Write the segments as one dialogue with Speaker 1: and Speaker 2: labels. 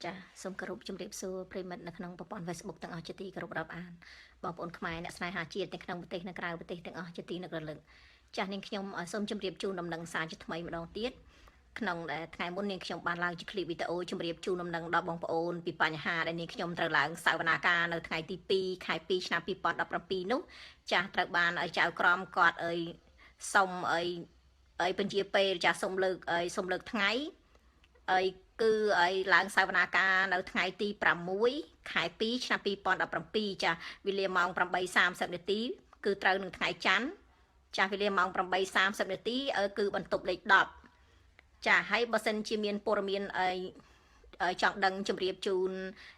Speaker 1: ចាសូមគោរពជំរាបសួរប្រិមិត្តនៅក្នុងប្រព័ន្ធ Facebook ទាំងអស់ជាទីគោរពរាប់អានបងប្អូនខ្មែរអ្នកស្នេហាជាតិទាំងក្នុងប្រទេសនិងក្រៅប្រទេសទាំងអស់ជាទីនឹករលឹកចាស់នាងខ្ញុំសូមជម្រាបជូនដំណឹងសារជាថ្មីម្ដងទៀតក្នុងថ្ងៃមុននាងខ្ញុំបានឡើងជាคลิปវីដេអូជម្រាបជូនដំណឹងដល់បងប្អូនពីបញ្ហាដែលនាងខ្ញុំត្រូវឡើងសវនាការនៅថ្ងៃទី2ខែ2ឆ្នាំ2017នោះចាស់ត្រូវបានឲ្យចៅក្រមគាត់សុំបញ្ជាពេលចាស់សុំលើកថ្ងៃគឺឡើងសវនាការនៅថ្ងៃទី6ខែ2ឆ្នាំ2017ចាវេលាម៉ោង 8:30 នាទីគឺត្រូវនឹងថ្ងៃច័ន្ទចាវេលាម៉ោង 8:30 នាទីគឺបន្ទប់លេខ10ចាហើយបើសិនជាមានព័ត៌មានចង់ដឹងជម្រាបជូន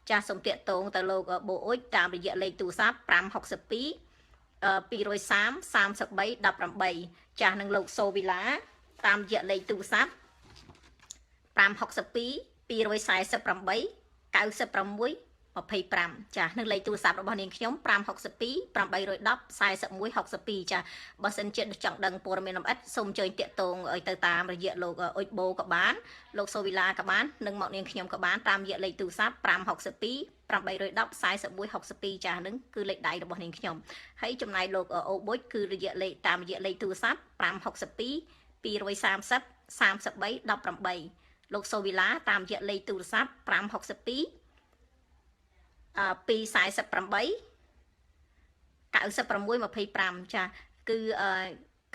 Speaker 1: ចាសូមតាក់ទងទៅលោកបូអ៊ុចតាមរយៈលេខទូរស័ព្ទ562 230 33 18ចាស់នឹងលោកសូវីឡាតាមរយៈលេខទូរស័ព្ទ562 248 96 25ចានឹងលេខទូរស័ព្ទរបស់នាងខ្ញុំ562 810 41 62ចាបើសិនជាចង់ដឹងព័ត៌មានលម្អិតសូមអញ្ជើញតាក់ទងទៅតាមរយៈលោកអ៊ុចបូក៏បានលោកសូវីឡាក៏បាននិងមកនាងខ្ញុំក៏បានតាមរយៈលេខទូរស័ព្ទ562 810 41 62ចានឹងគឺលេខដៃរបស់នាងខ្ញុំហើយចំណាយលោកអូបុចគឺតាមរយៈលេខទូរស័ព្ទ562 230 33 18លោកសូវីឡាតាមរយៈលេខទូរស័ព្ទ562 248 96 25ចាគឺ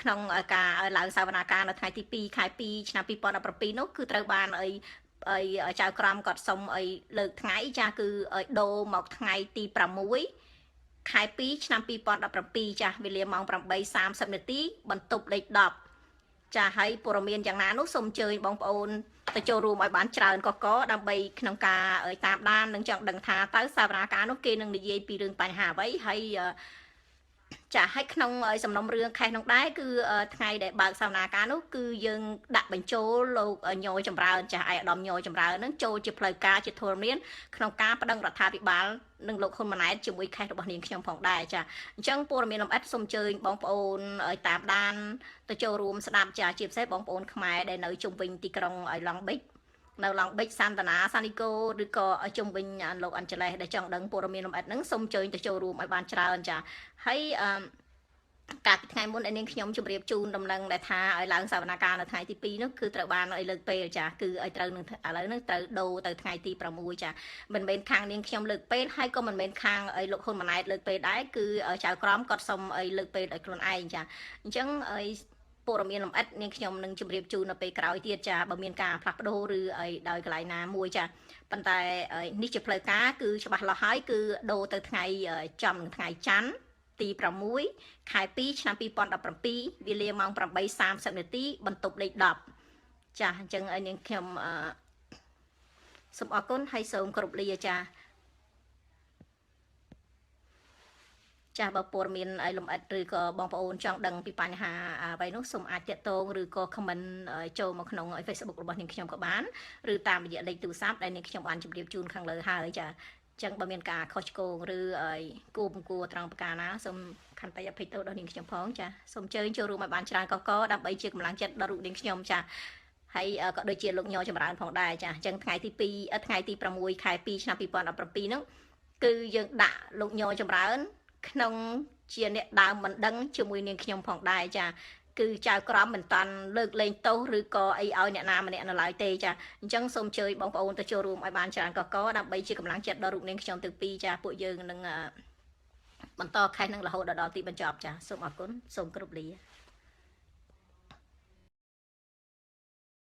Speaker 1: ក្នុងការឡើងសវនាការនៅថ្ងៃទី2ខែ2ឆ្នាំ2017នោះគឺត្រូវបានចៅក្រមគាត់សុំលើកថ្ងៃចាគឺដូរមកថ្ងៃទី6ខែ2ឆ្នាំ2017ចាវេលាម៉ោង 8:30 នាទីបន្ទប់លេខ10ចាហើយព័ត៌មានយ៉ាងណានោះសូមអញ្ជើញបងប្អូនទៅចូលរួមឲ្យបានច្រើនកកដើម្បីក្នុងការតាមដាននិងចង់ដឹងថាតើសវនាការនោះគេនឹងនិយាយពីរឿងបញ្ហាអ្វីហើយចាឲ្យក្នុងសំណុំរឿងខេសនោះដែរគឺថ្ងៃដែលបើកសវនាការនោះគឺយើងដាក់បញ្ចូលលោកញយចម្រើនចាឯកឧត្តមញយចម្រើននឹងចូលជាផ្លូវការជាធរមានក្នុងការបដិងរដ្ឋាភិបាលនិងលោកហ៊ុនម៉ាណែតជាមួយខេសរបស់នាងខ្ញុំផងដែរចាអញ្ចឹងព័ត៌មានលម្អិតសូមអញ្ជើញបងប្អូនឲ្យតាមដានទៅចូលរួមស្ដាប់ចាជាពិសេសបងប្អូនខ្មែរដែលនៅជុំវិញទីក្រុងឡង់ប៊ិចនៅឡង់ប៊ិចសាន់តាណាសានីកូឬក៏ជុំវិញលោកអាន់ជេលេសដែលចង់ដឹងព័ត៌មានលម្អិតហ្នឹងសូមអញ្ជើញទៅចូលរួមឲ្យបានច្រើនចាហើយកាលពីថ្ងៃមុននាងខ្ញុំជម្រាបជូនដំណឹងដែលថាឲ្យឡើងសវនាការនៅថ្ងៃទី2នោះគឺត្រូវបានឲ្យលើកពេលចាគឺឲ្យត្រូវនឹងឥឡូវនេះត្រូវដូរទៅថ្ងៃទី6ចាមិនមែនខាងនាងខ្ញុំលើកពេលហើយក៏មិនមែនខាងឲ្យលោកហ៊ុនម៉ាណែតលើកពេលដែរគឺចៅក្រមគាត់សុំឲ្យលើកពេលឲ្យខ្លួនឯងចាអញ្ចឹងព័ត៌មានលម្អិតនាងខ្ញុំនឹងជម្រាបជូននៅពេលក្រោយទៀតចាបើមានការផ្លាស់ប្ដូរឬដោយកន្លែងណាមួយចាប៉ុន្តែនេះជាផ្លូវការគឺច្បាស់លាស់ហើយគឺដូរទៅថ្ងៃចំនឹងថ្ងៃច័ន្ទទី6ខែ2ឆ្នាំ2017វេលាម៉ោង 8:30 នាទីបន្ទប់លេខ10ចាអញ្ចឹងឲ្យនាងខ្ញុំសូមអរគុណហើយសូមគោរពលាចាចាស់បើព័ត៌មានលម្អិតឬក៏បងប្អូនចង់ដឹងពីបញ្ហាអ្វីនោះសូមអាចតាក់ទងឬក៏ comment ចូលមកក្នុង Facebook របស់នាងខ្ញុំក៏បានឬតាមរយៈលេខទូរស័ព្ទដែលនាងខ្ញុំបានជម្រាបជូនខាងលើហើយចាចឹងបើមានការខុសឆ្គងឬគួរមិនគួរត្រង់ប្រការណាសូមខន្តីអភ័យទោសដល់នាងខ្ញុំផងចាសូមអញ្ជើញចូលរួមឲ្យបានច្រើនកកដើម្បីជាកម្លាំងចិត្តដល់រូបនាងខ្ញុំចាហើយក៏ដូចជាលោកញយចម្រើនផងដែរចាអញ្ចឹងថ្ងៃទី6ខែ2ឆ្នាំ2017ហ្នឹងគឺយើងដាក់លោកញយចម្រើនក្នុងជាអ្នកដើមបណ្ដឹងជាមួយនាងខ្ញុំផងដែរចាគឺចៅក្រមមិនតាន់លើកលែងទោសឬក៏អីឲ្យអ្នកណាម្នាក់នៅឡើយទេចាអញ្ចឹងសូមអញ្ជើញបងប្អូនទៅចូលរួមឲ្យបានច្រើនកកដើម្បីជាកម្លាំងចិត្តដល់រូបនាងខ្ញុំទាំងពីរចាពួកយើងនឹងបន្តខេសនឹងរហូតដល់ទីបញ្ចប់ចាសូមអរគុណសូមគោរពលា